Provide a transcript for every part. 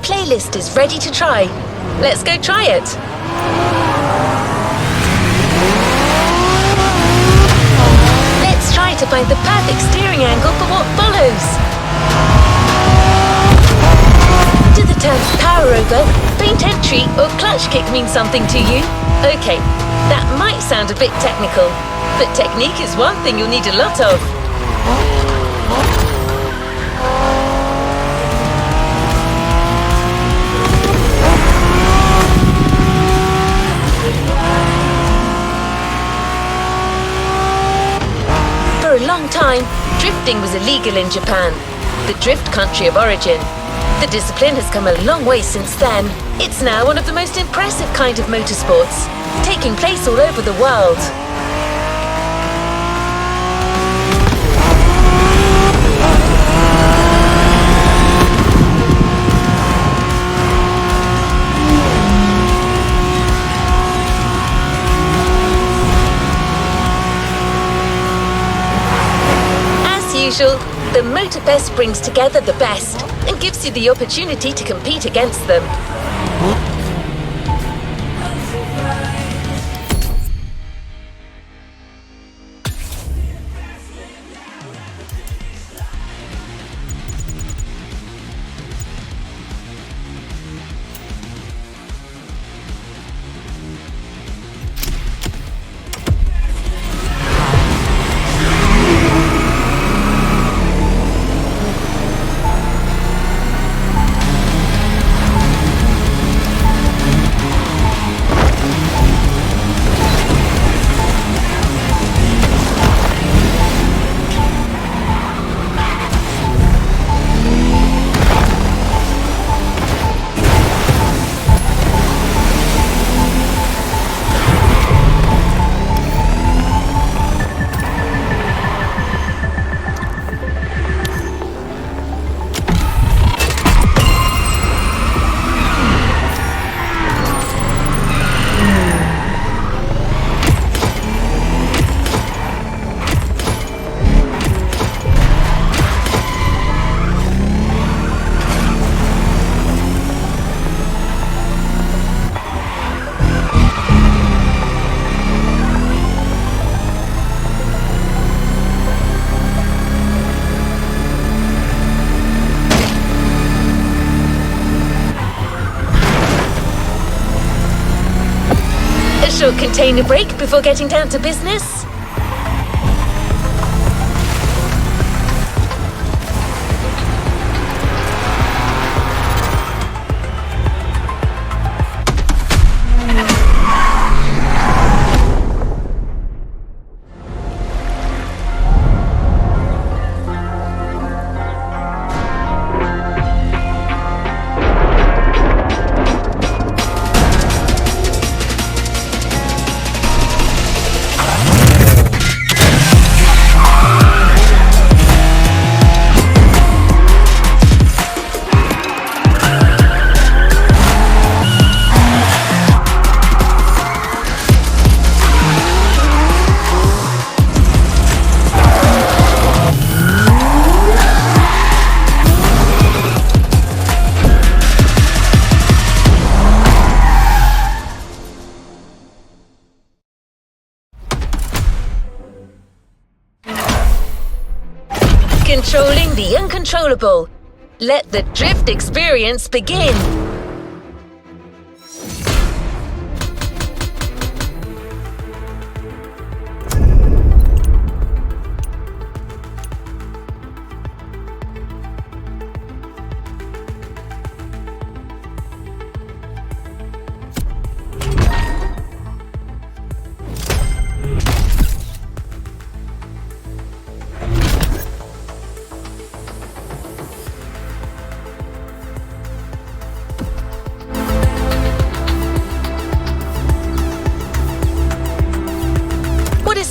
playlist is ready to try. Let's go try it. Let's try to find the perfect steering angle for what follows. Do the terms power over, faint entry or clutch kick mean something to you? Okay, that might sound a bit technical, but technique is one thing you'll need a lot of. For a long time, drifting was illegal in Japan, the drift country of origin. The discipline has come a long way since then. It's now one of the most impressive kind of motorsports, taking place all over the world. The Motorfest brings together the best and gives you the opportunity to compete against them. Short container break before getting down to business. Controlling the uncontrollable. Let the drift experience begin.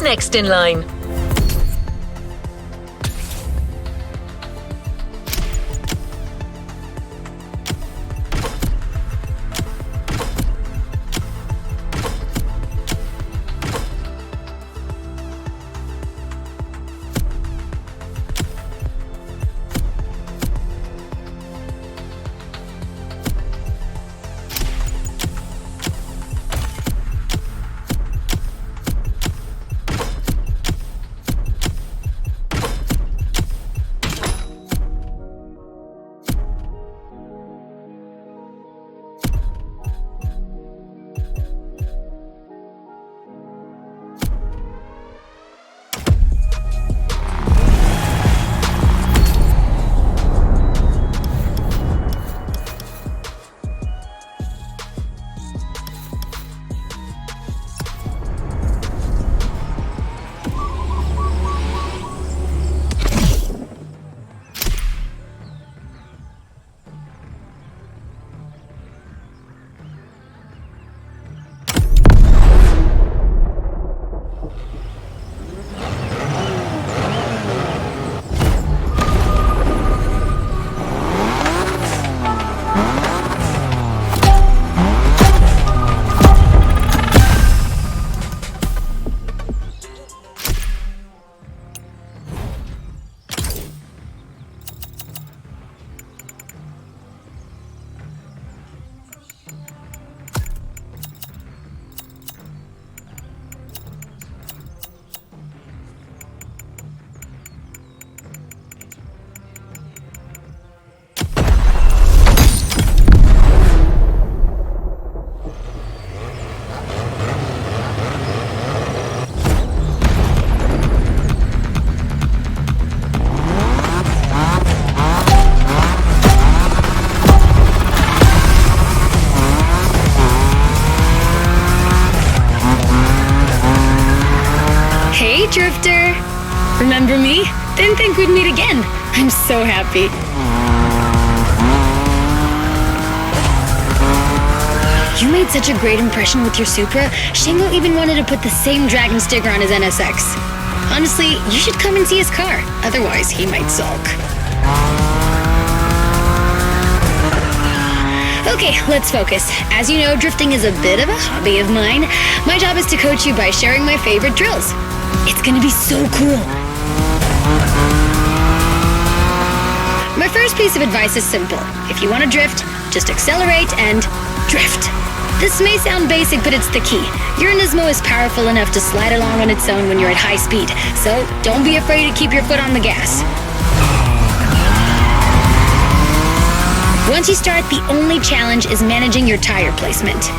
Next in line. remember me? Didn't think we'd meet again. I'm so happy. You made such a great impression with your Supra, Shingo even wanted to put the same Dragon sticker on his NSX. Honestly, you should come and see his car, otherwise he might sulk. Okay, let's focus. As you know, drifting is a bit of a hobby of mine. My job is to coach you by sharing my favorite drills. It's gonna be so cool. My first piece of advice is simple. If you want to drift, just accelerate and drift. This may sound basic, but it's the key. Your NISMO is powerful enough to slide along on its own when you're at high speed, so don't be afraid to keep your foot on the gas. Once you start, the only challenge is managing your tire placement.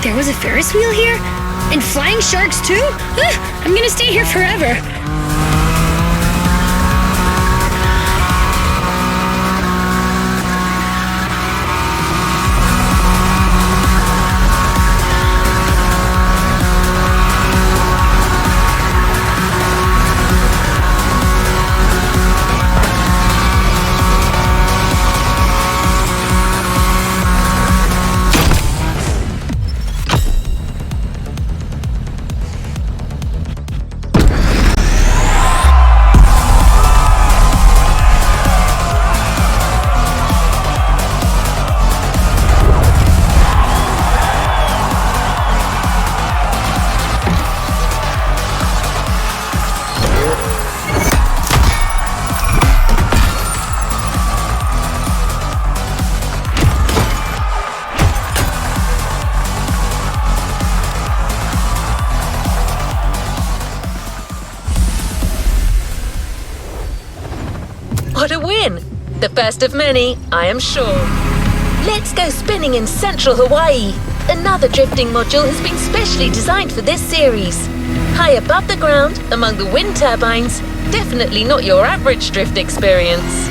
There was a Ferris wheel here? And flying sharks too? I'm gonna stay here forever. What a win! The first of many, I am sure. Let's go spinning in central Hawaii. Another drifting module has been specially designed for this series. High above the ground, among the wind turbines, definitely not your average drift experience.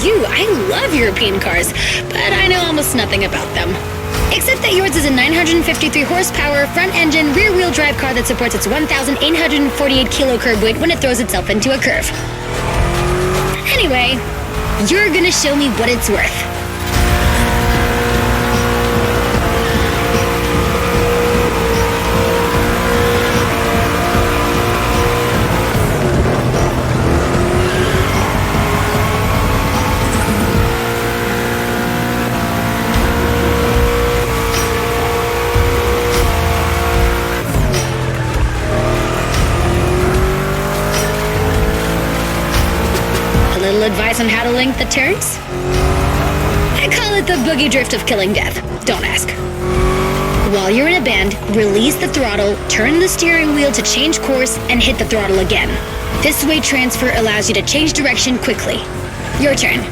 I love European cars, but I know almost nothing about them. Except that yours is a 953 horsepower, front-engine, rear-wheel drive car that supports its 1,848 kilo curb weight when it throws itself into a curve. Anyway, you're gonna show me what it's worth. Advice on how to link the turns? I call it the boogie drift of killing death. Don't ask. While you're in a bend, release the throttle, turn the steering wheel to change course, and hit the throttle again. This weight transfer allows you to change direction quickly. Your turn.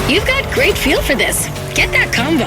You've got great feel for this. Get that combo.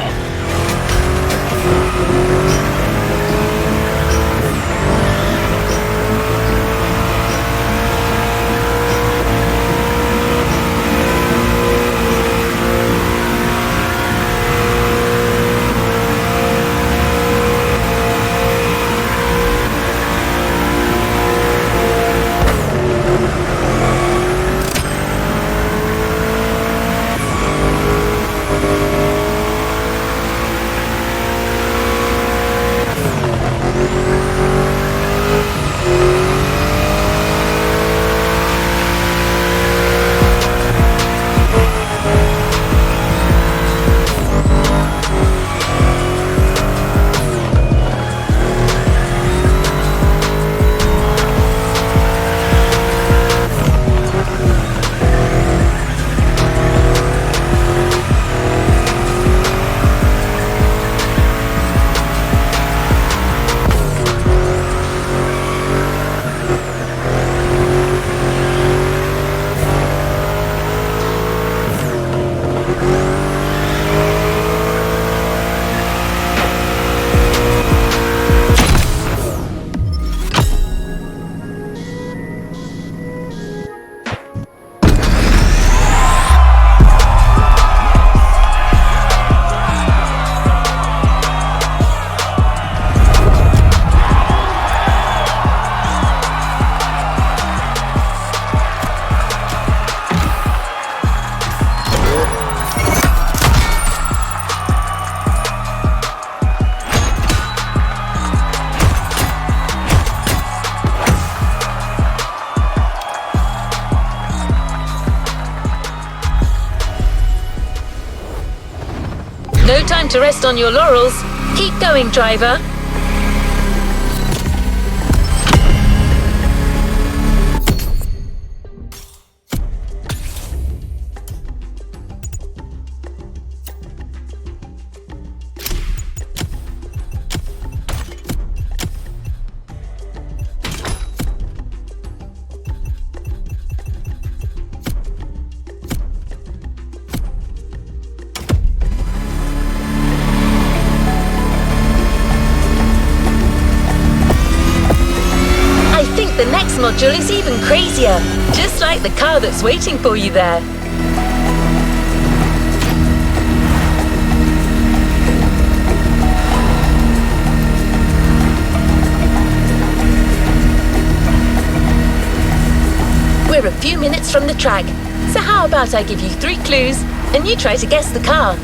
No time to rest on your laurels. Keep going, driver. The next module is even crazier, just like the car that's waiting for you there. We're a few minutes from the track, so how about I give you 3 clues and you try to guess the car?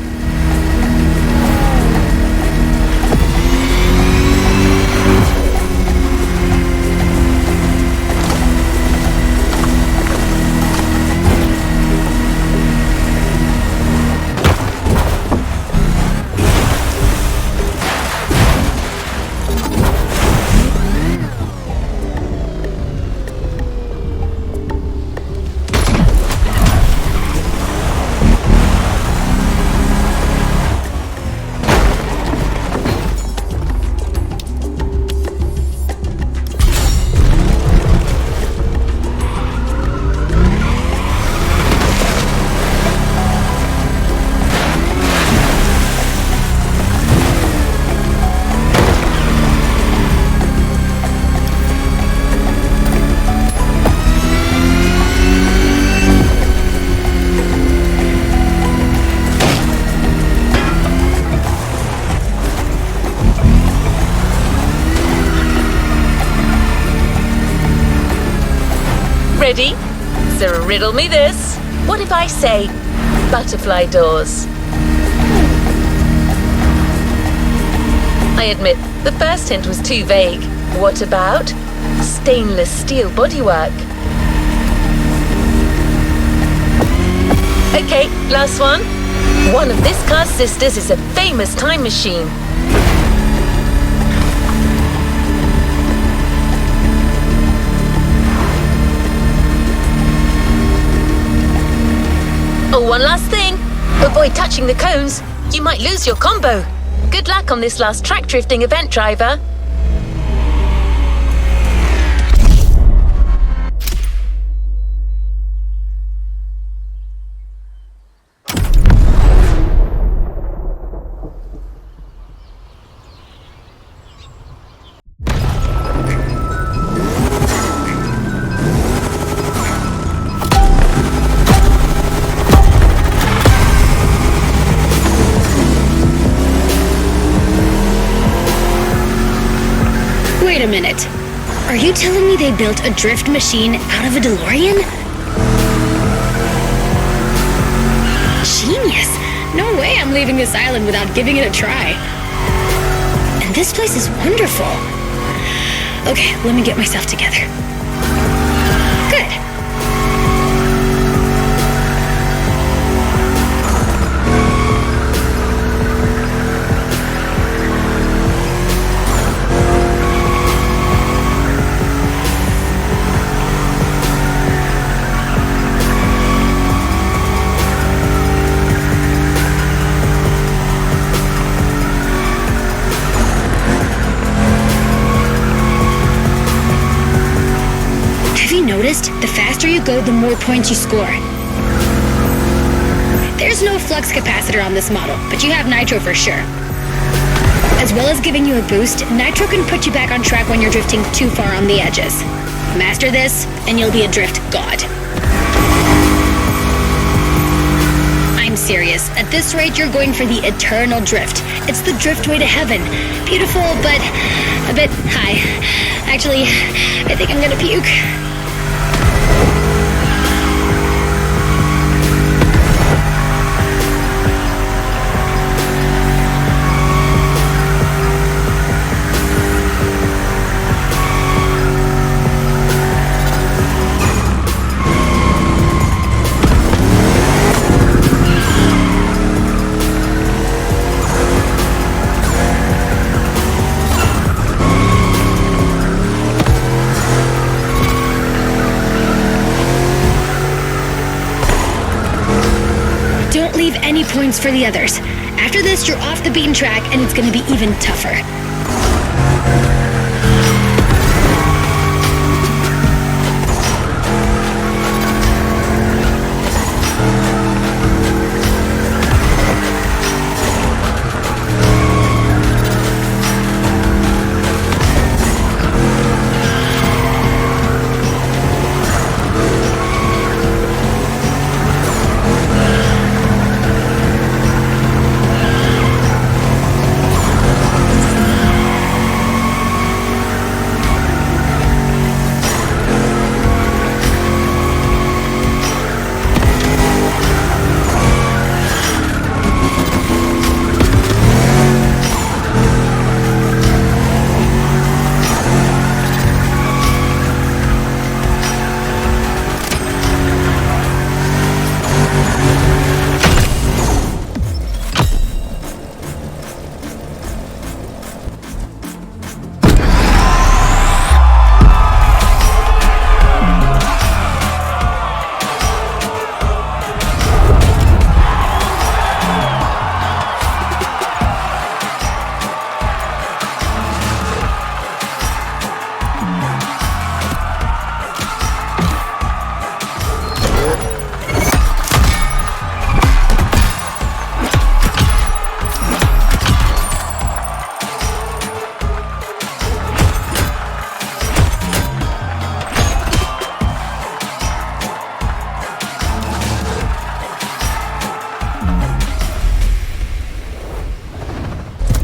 Ready? So riddle me this. What if I say butterfly doors? I admit, the first hint was too vague. What about stainless steel bodywork? Okay, last one. One of this car's sisters is a famous time machine. Oh, one last thing. Avoid touching the cones. You might lose your combo. Good luck on this last track drifting event, driver. Wait a minute. Are you telling me they built a drift machine out of a DeLorean? Genius! No way I'm leaving this island without giving it a try. And this place is wonderful. Okay, let me get myself together. Good. The faster you go, the more points you score. There's no flux capacitor on this model, but you have nitro for sure. As well as giving you a boost, nitro can put you back on track when you're drifting too far on the edges. Master this, and you'll be a drift god. I'm serious. At this rate, you're going for the eternal drift. It's the drift way to heaven. Beautiful, but a bit high. Actually, I think I'm gonna puke. Any points for the others. After this, you're off the beaten track, and it's gonna be even tougher.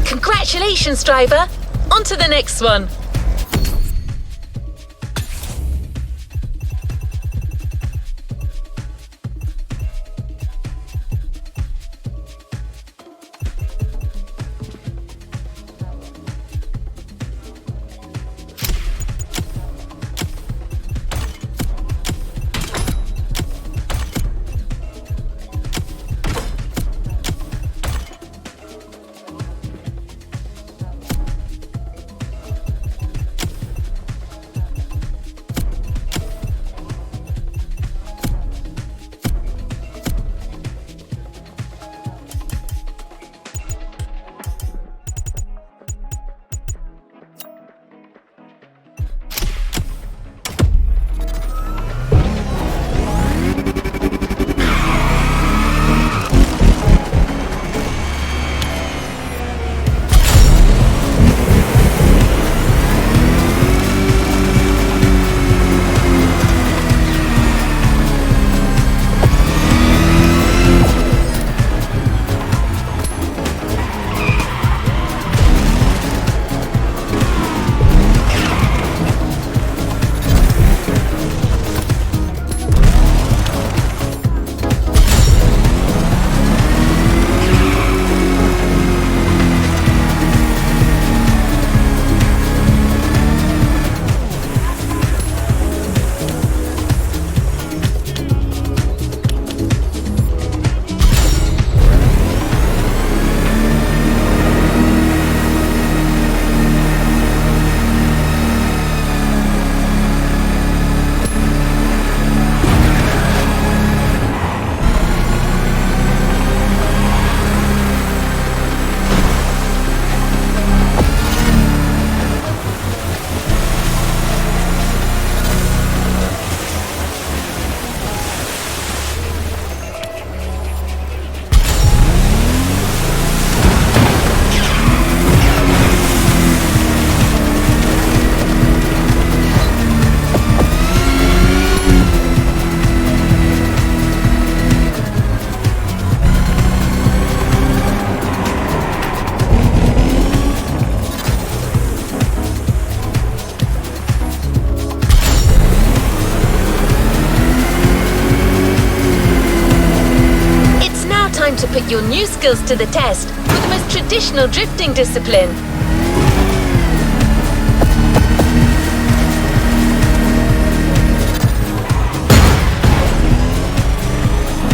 Congratulations, driver! On to the next one! put your new skills to the test with the most traditional drifting discipline.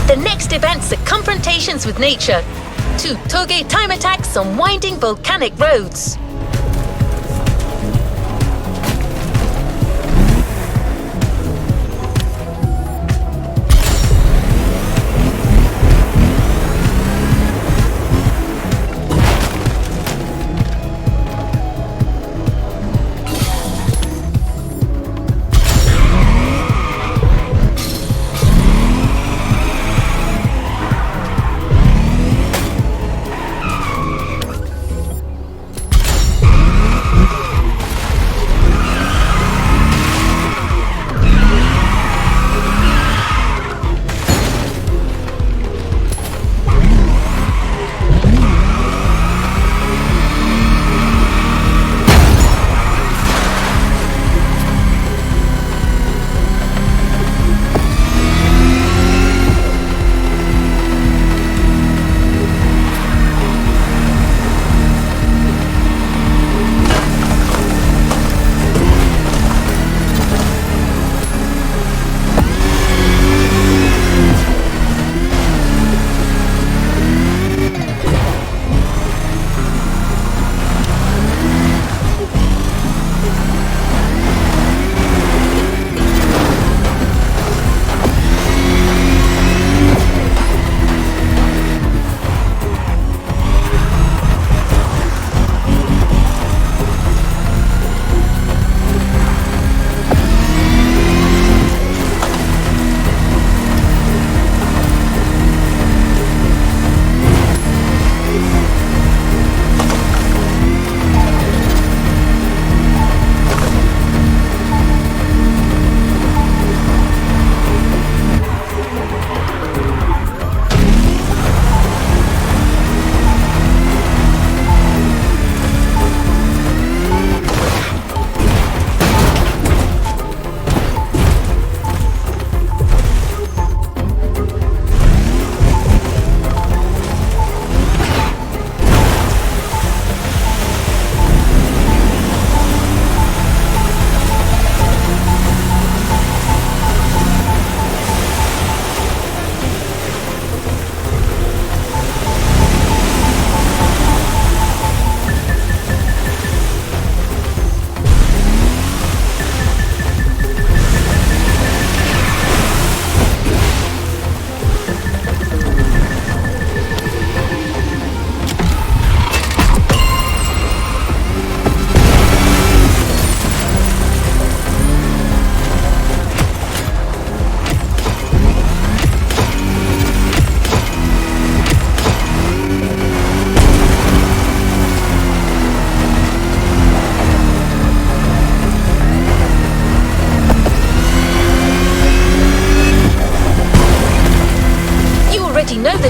The next events are confrontations with nature. 2 Touge time attacks on winding volcanic roads.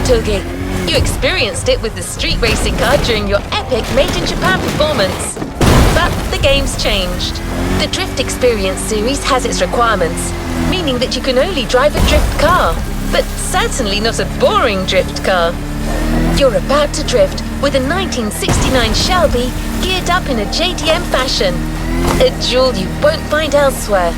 Touge. You experienced it with the street racing car during your epic Made in Japan performance. But the game's changed. The Drift Experience series has its requirements, meaning that you can only drive a drift car, but certainly not a boring drift car. You're about to drift with a 1969 Shelby geared up in a JDM fashion. A jewel you won't find elsewhere.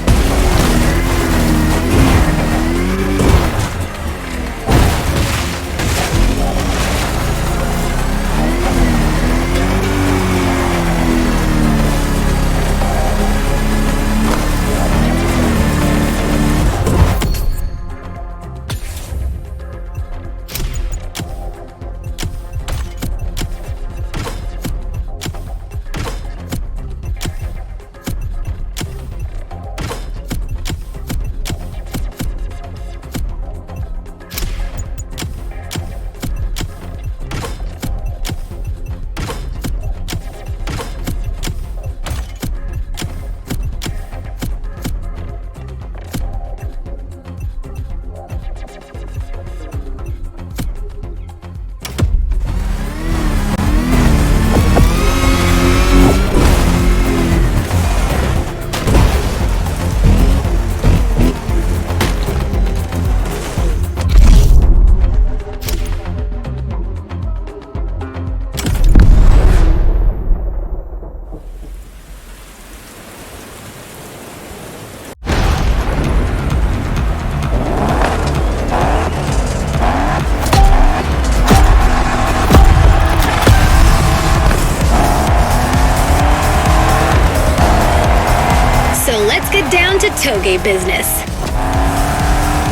let's get down to Touge business.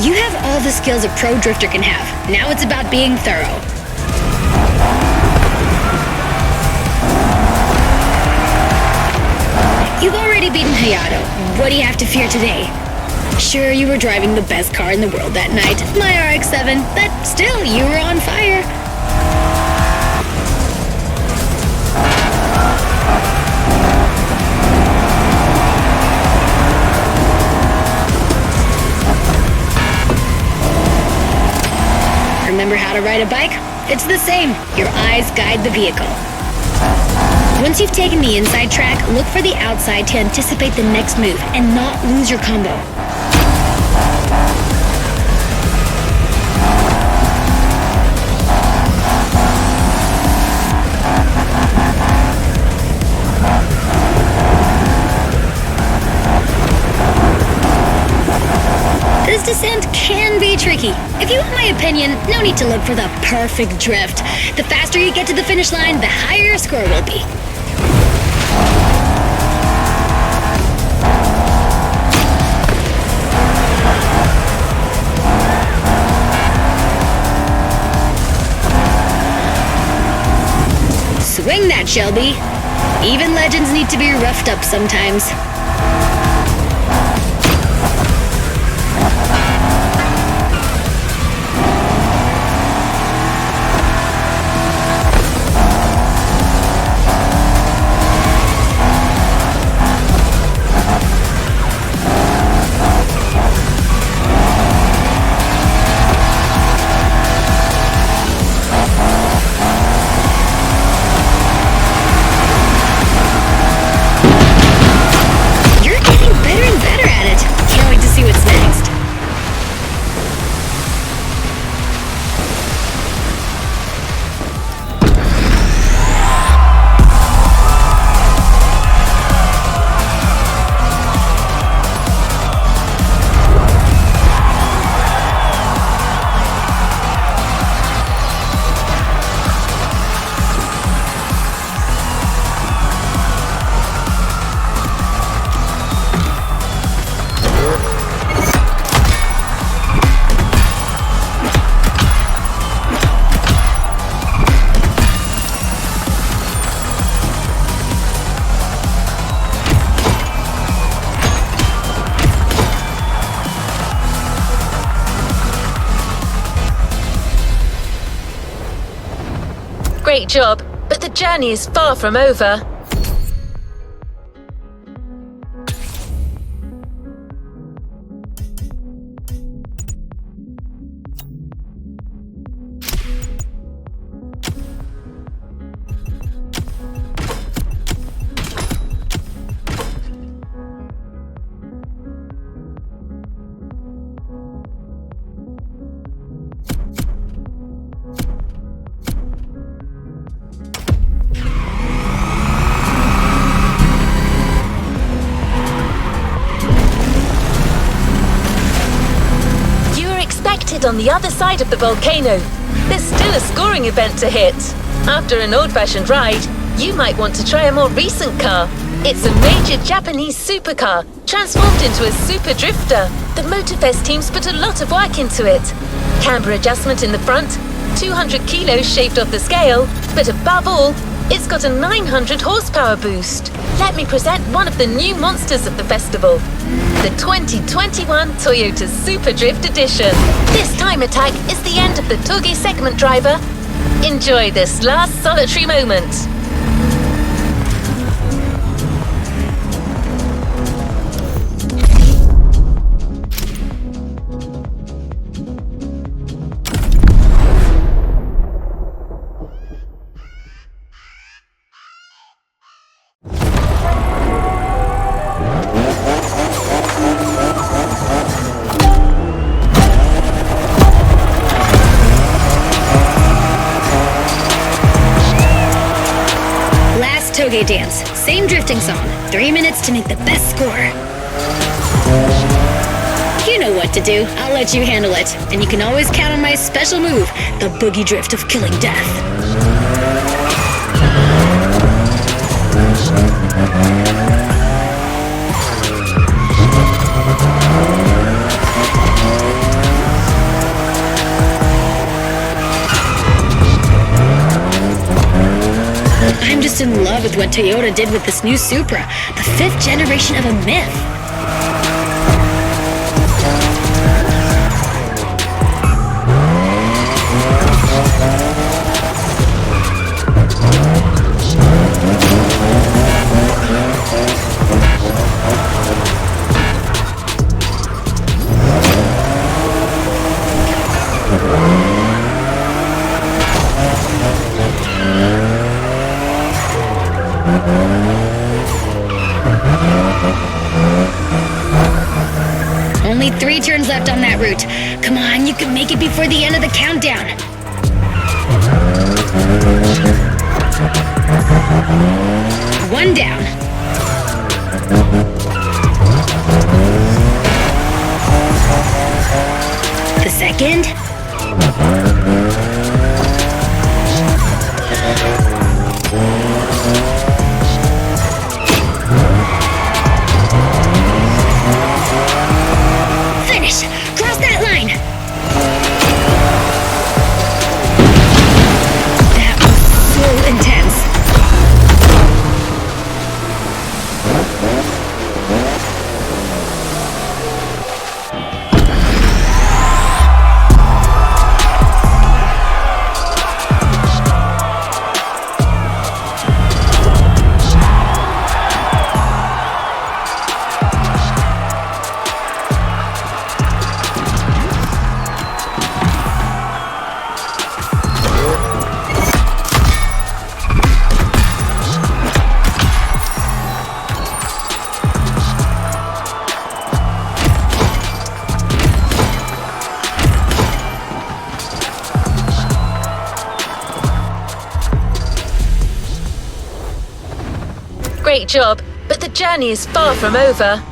You have all the skills a pro drifter can have. Now it's about being thorough. You've already beaten Hinata. What do you have to fear today? Sure, you were driving the best car in the world that night, my RX-7, but still, you were on fire. Remember how to ride a bike? It's the same. Your eyes guide the vehicle. Once you've taken the inside track, look for the outside to anticipate the next move and not lose your combo. This descent can be tricky. If you want my opinion, no need to look for the perfect drift. The faster you get to the finish line, the higher your score will be. Swing that, Shelby. Even legends need to be roughed up sometimes. Great job, but the journey is far from over. On the other side of the volcano, there's still a scoring event to hit. After an old-fashioned ride, you might want to try a more recent car. It's a major Japanese supercar, transformed into a super drifter. The Motorfest teams put a lot of work into it. Camber adjustment in the front, 200 kilos shaved off the scale, but above all, it's got a 900 horsepower boost. Let me present one of the new monsters of the festival. The 2021 Toyota Super Drift Edition. This time attack is the end of the Touge segment driver. Enjoy this last solitary moment. Touge dance. Same drifting song. 3 minutes to make the best score. You know what to do. I'll let you handle it. And you can always count on my special move, the boogie drift of killing death. just in love with what Toyota did with this new Supra, the 5th generation of a myth. Only 3 turns left on that route. Come on, you can make it before the end of the countdown. One down. The second. Cross that line! That was so intense. Great job, but the journey is far from over.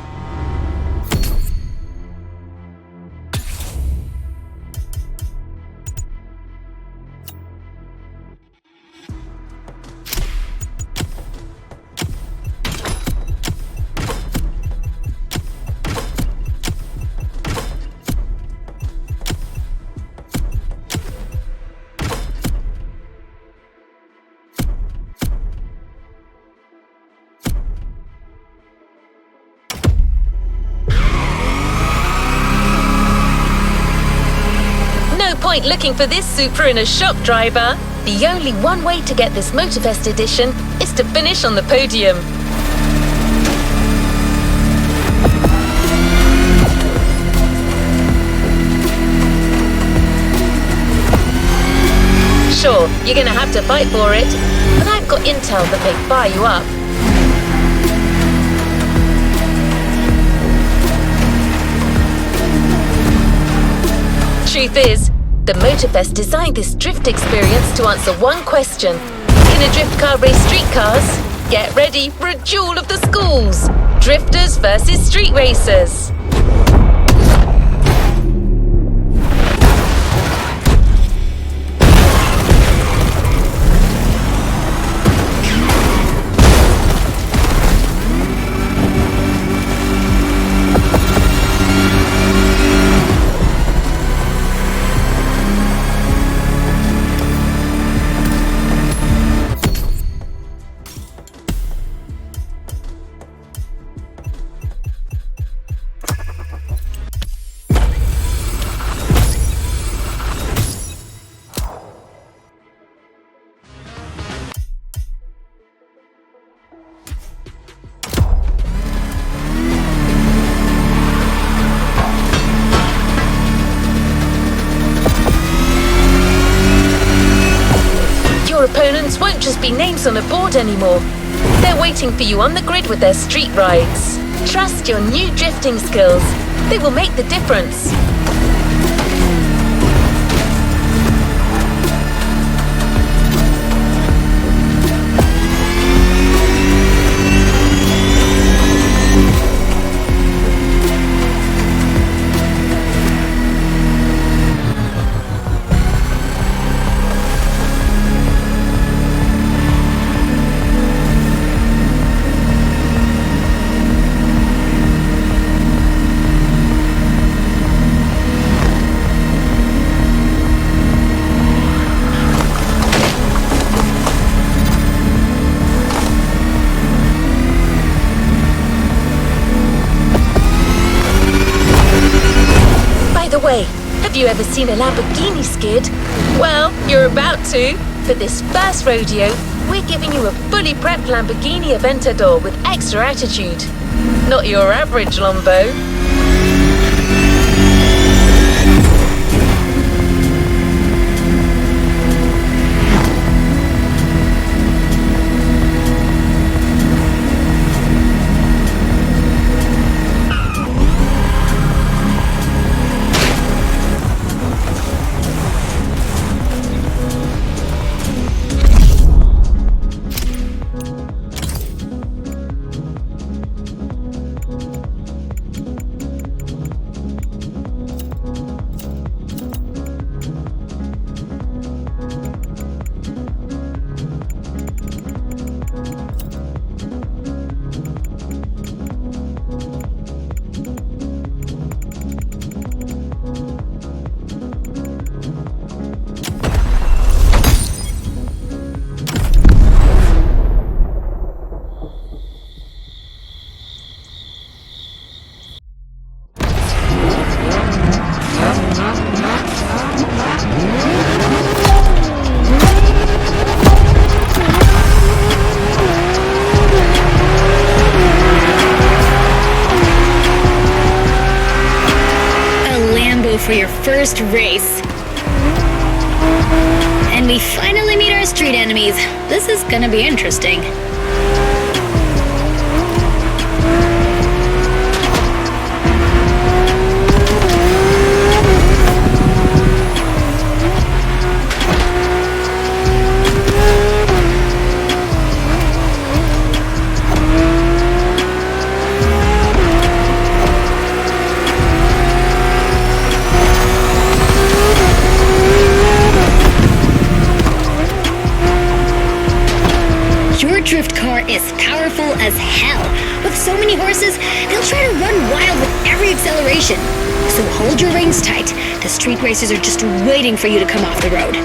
Point looking for this Supra in a shop, driver. The only one way to get this Motorfest edition is to finish on the podium. Sure, you're gonna have to fight for it, but I've got intel that may fire you up. Truth is, the Motorfest designed this drift experience to answer one question. Can a drift car race street cars? Get ready for a duel of the schools. Drifters versus street racers. Opponents won't just be names on a board anymore. They're waiting for you on the grid with their street rides. Trust your new drifting skills. They will make the difference. you ever seen a Lamborghini skid? Well, you're about to. For this first rodeo, we're giving you a fully prepped Lamborghini Aventador with extra attitude. Not your average Lambo. For your first race. And we finally meet our street enemies. This is gonna be interesting. Drift car is powerful as hell. With so many horses, they'll try to run wild with every acceleration. So hold your reins tight. The street racers are just waiting for you to come off the road.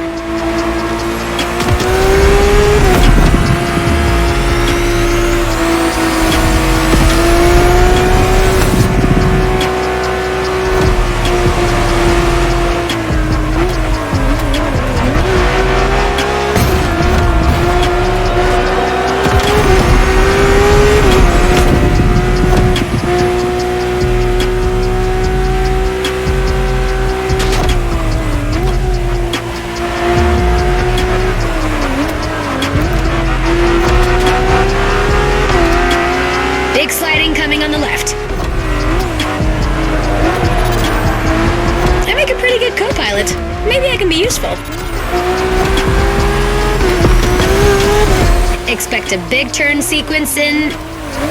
Expect a big turn sequence in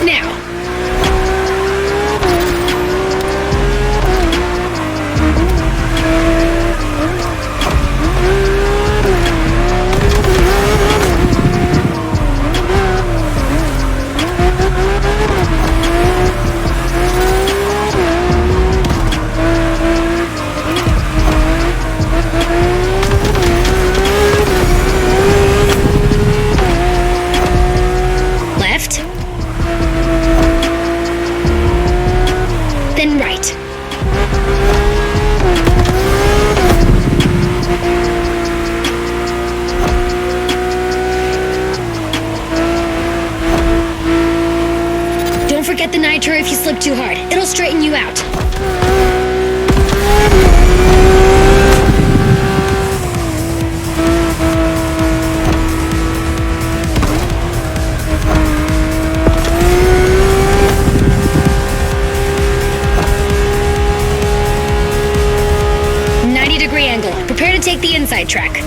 now. Forget the nitro if you slip too hard. It'll straighten you out. '90-degree angle. Prepare to take the inside track.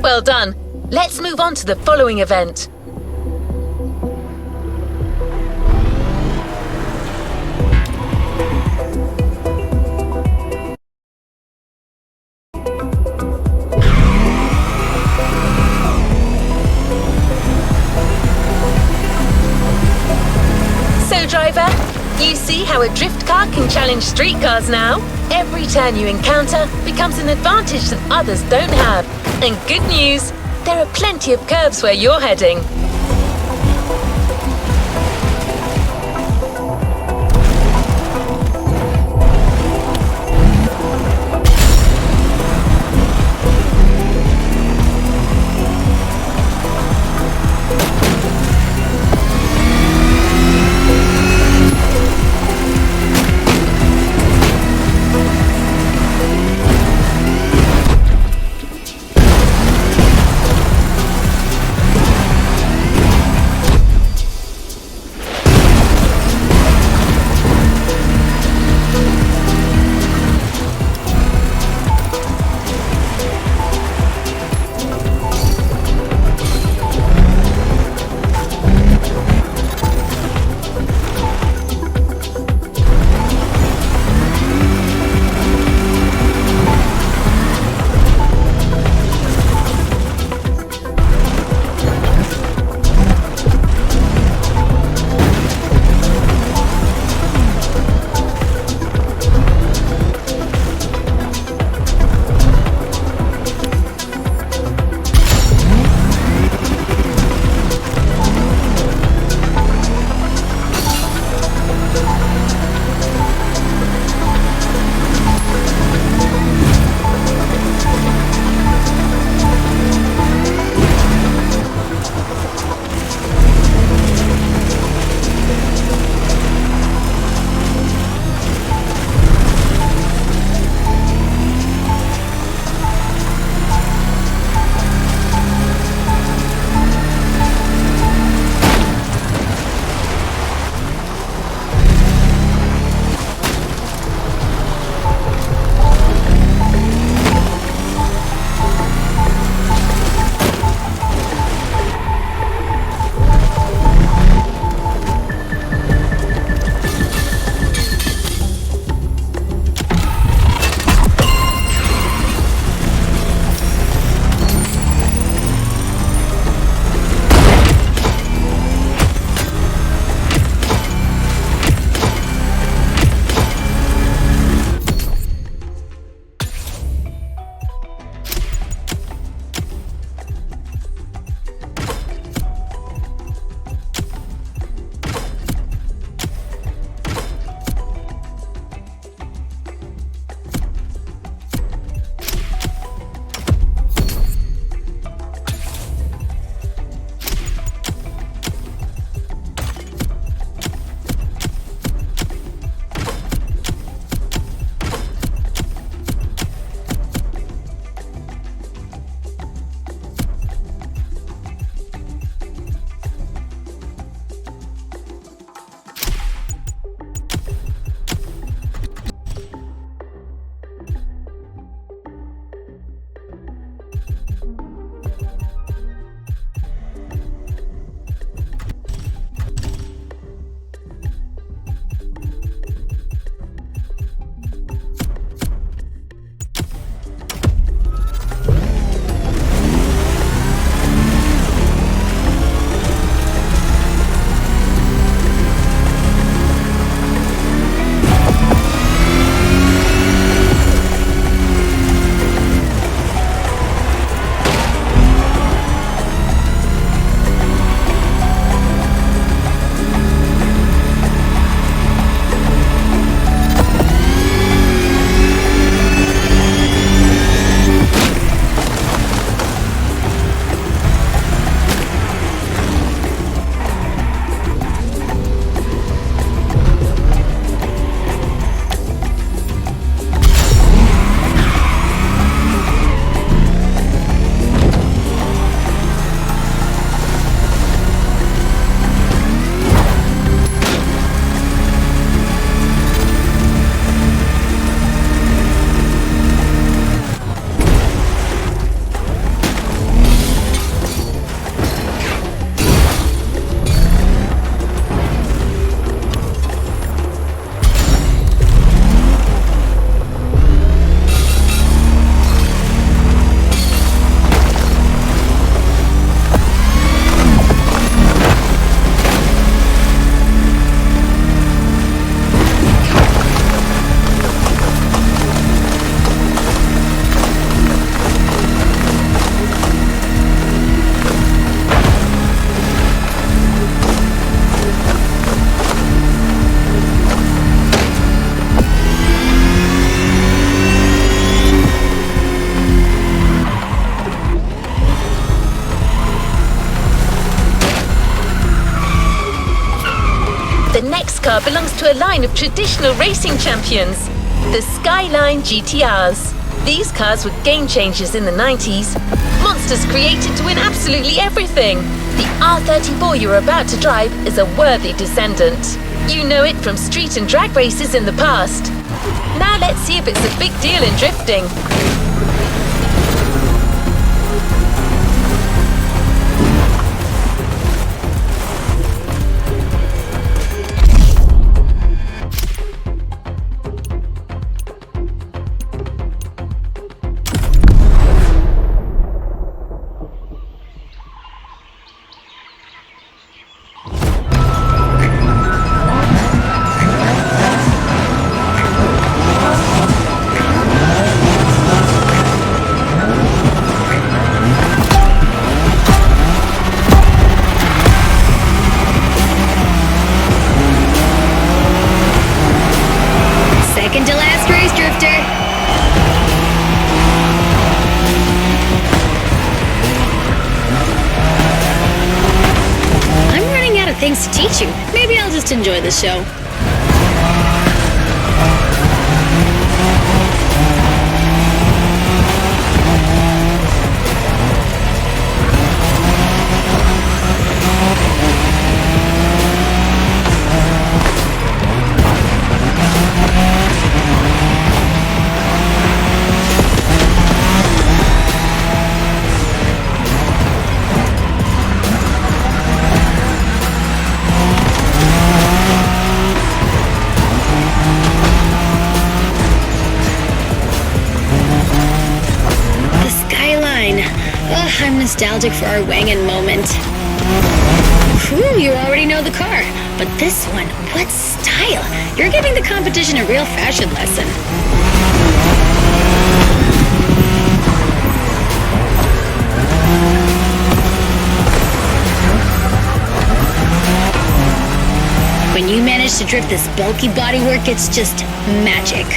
Well done. Let's move on to the following event. So, driver, you see how a drift car can challenge street cars now? Every turn you encounter becomes an advantage that others don't have. And good news, there are plenty of curves where you're heading. car belongs to a line of traditional racing champions, the Skyline GTRs. These cars were game changers in the 90s. Monsters created to win absolutely everything. The R34 you're about to drive is a worthy descendant. You know it from street and drag races in the past. Now let's see if it's a big deal in drifting. Things to teach you. Maybe I'll just enjoy the show. I'm nostalgic for our Wangan moment. Whew, you already know the car. But this one, what style! You're giving the competition a real fashion lesson. When you manage to drift this bulky bodywork, it's just magic.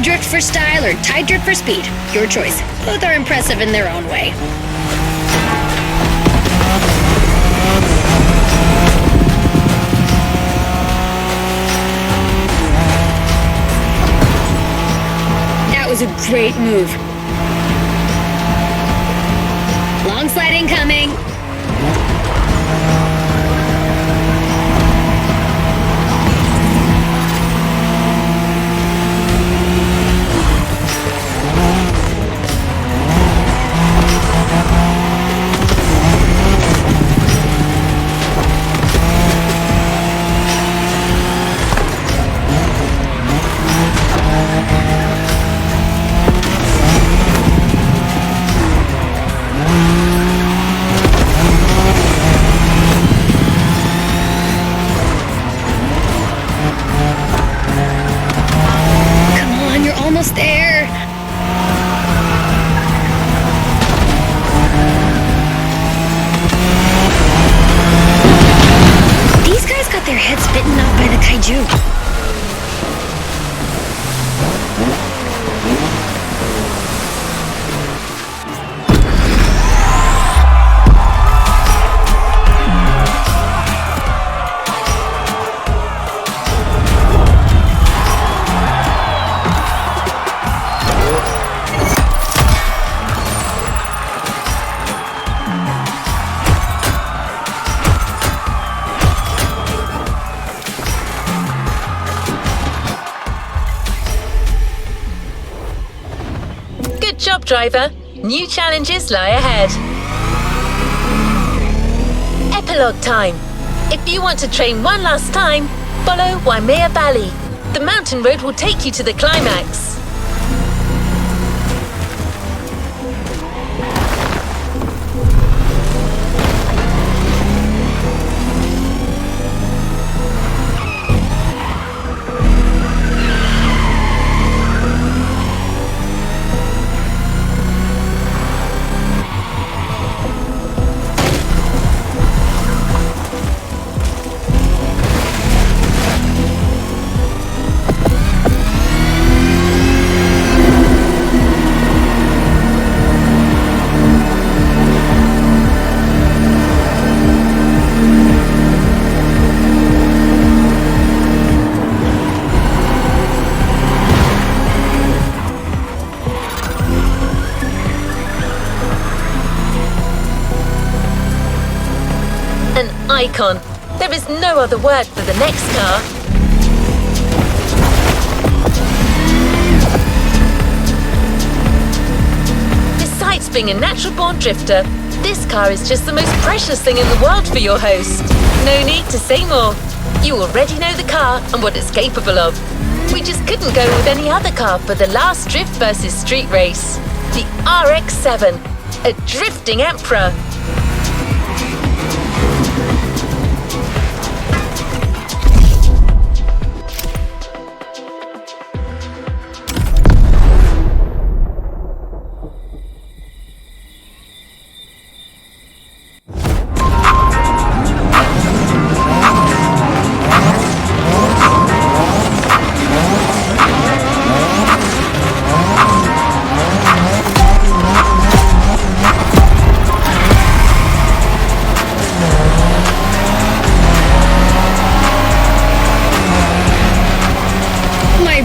Drift for style or tight drift for speed. Your choice. Both are impressive in their own way. That was a great move. Long slide incoming. There. These guys got their heads bitten off by the kaiju. Good job, driver. New challenges lie ahead. Epilogue time. If you want to train one last time, follow Waimea Valley. The mountain road will take you to the climax. Icon. There is no other word for the next car. Besides being a natural-born drifter, this car is just the most precious thing in the world for your host. No need to say more. You already know the car and what it's capable of. We just couldn't go with any other car for the last drift versus street race. The RX-7, a drifting emperor.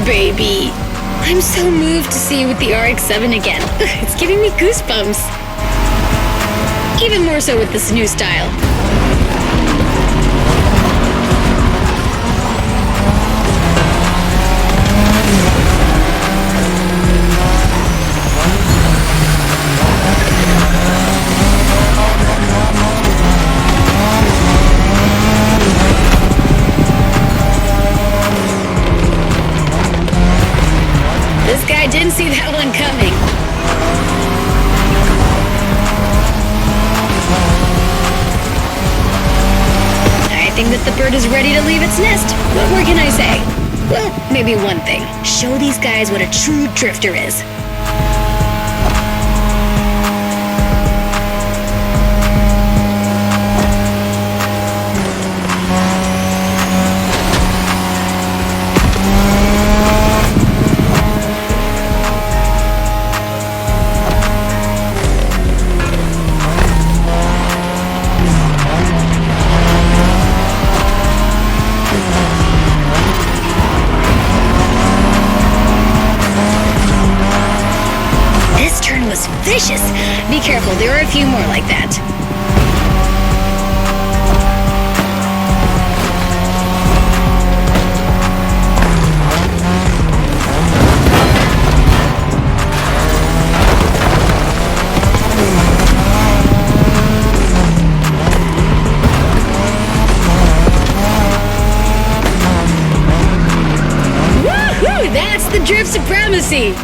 Baby, I'm so moved to see you with the RX-7 again. It's giving me goosebumps. Even more so with this new style. Didn't see that one coming. I think that the bird is ready to leave its nest. What more can I say? Well, maybe one thing. Show these guys what a true drifter is. Vicious. Be careful, there are a few more like that. Woohoo! That's the drift supremacy!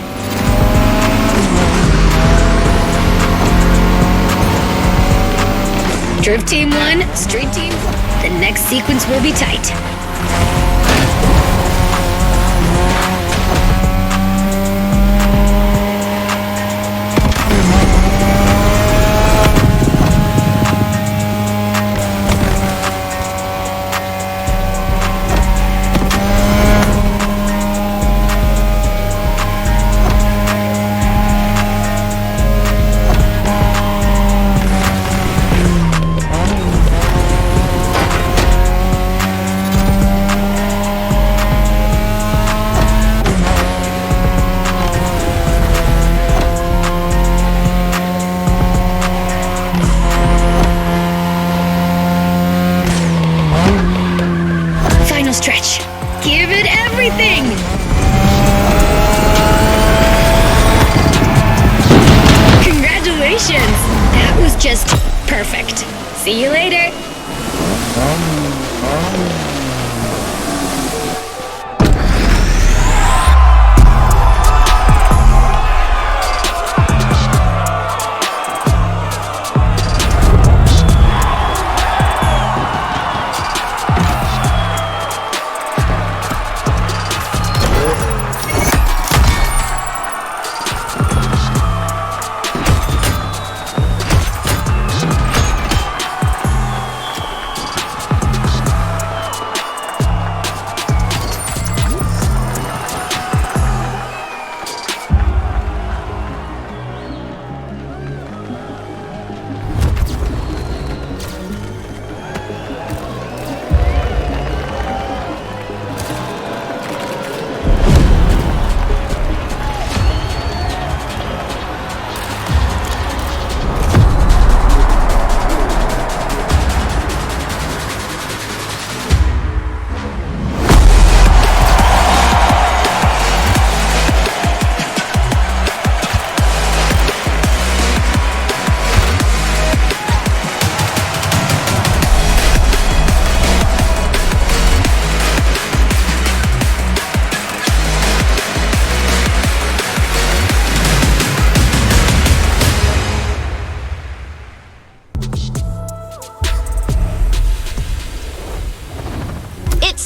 Drift Team 1, Street Team 4. The next sequence will be tight. Stretch. Give it everything! Congratulations! That was just perfect. See you later.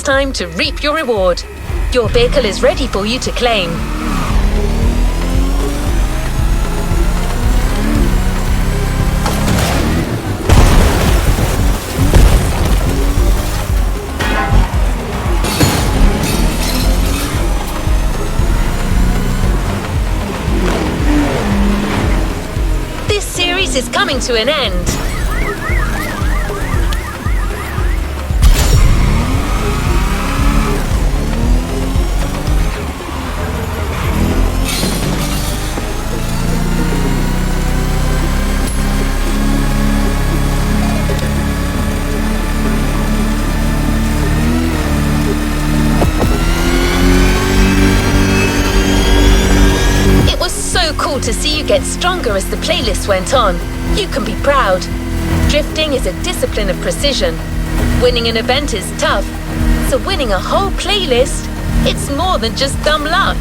Time to reap your reward. Your vehicle is ready for you to claim. This series is coming to an end. To see you get stronger as the playlist went on. You can be proud. Drifting is a discipline of precision. Winning an event is tough, so winning a whole playlist, it's more than just dumb luck.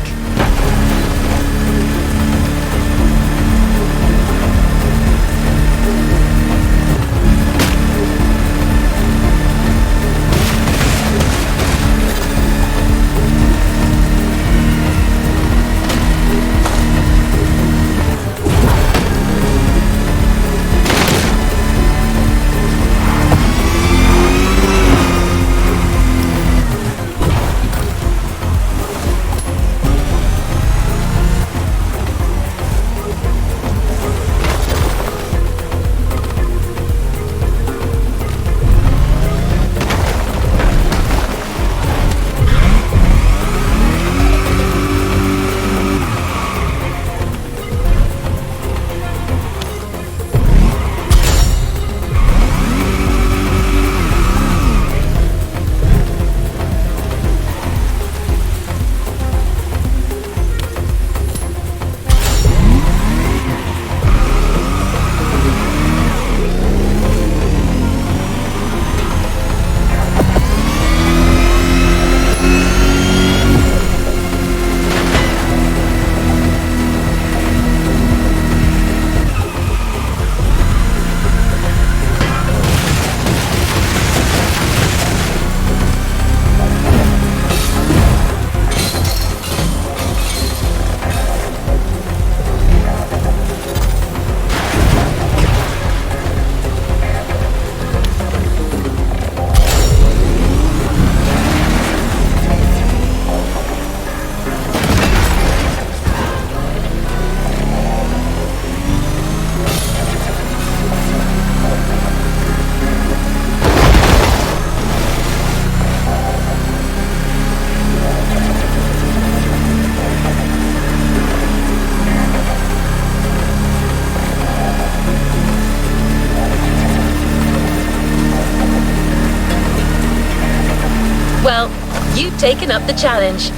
Well, you've taken up the challenge.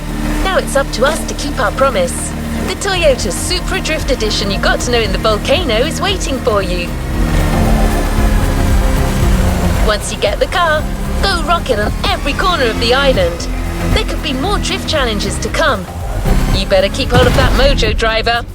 Now it's up to us to keep our promise. The Toyota Supra Drift Edition you got to know in the volcano is waiting for you. Once you get the car, go rocket on every corner of the island. There could be more drift challenges to come. You better keep hold of that mojo, driver.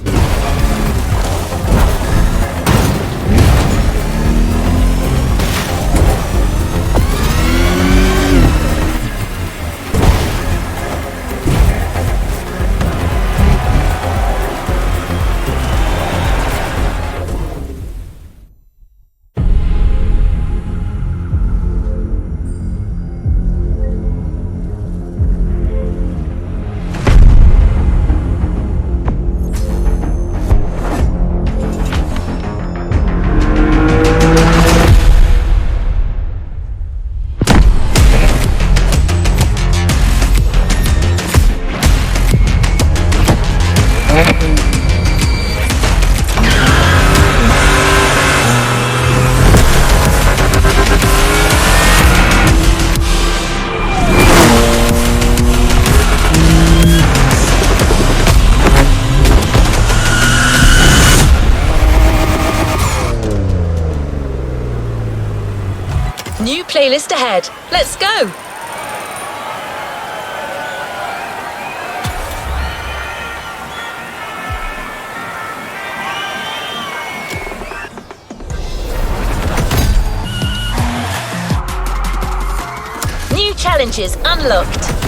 New playlist ahead. Let's go! New challenges unlocked.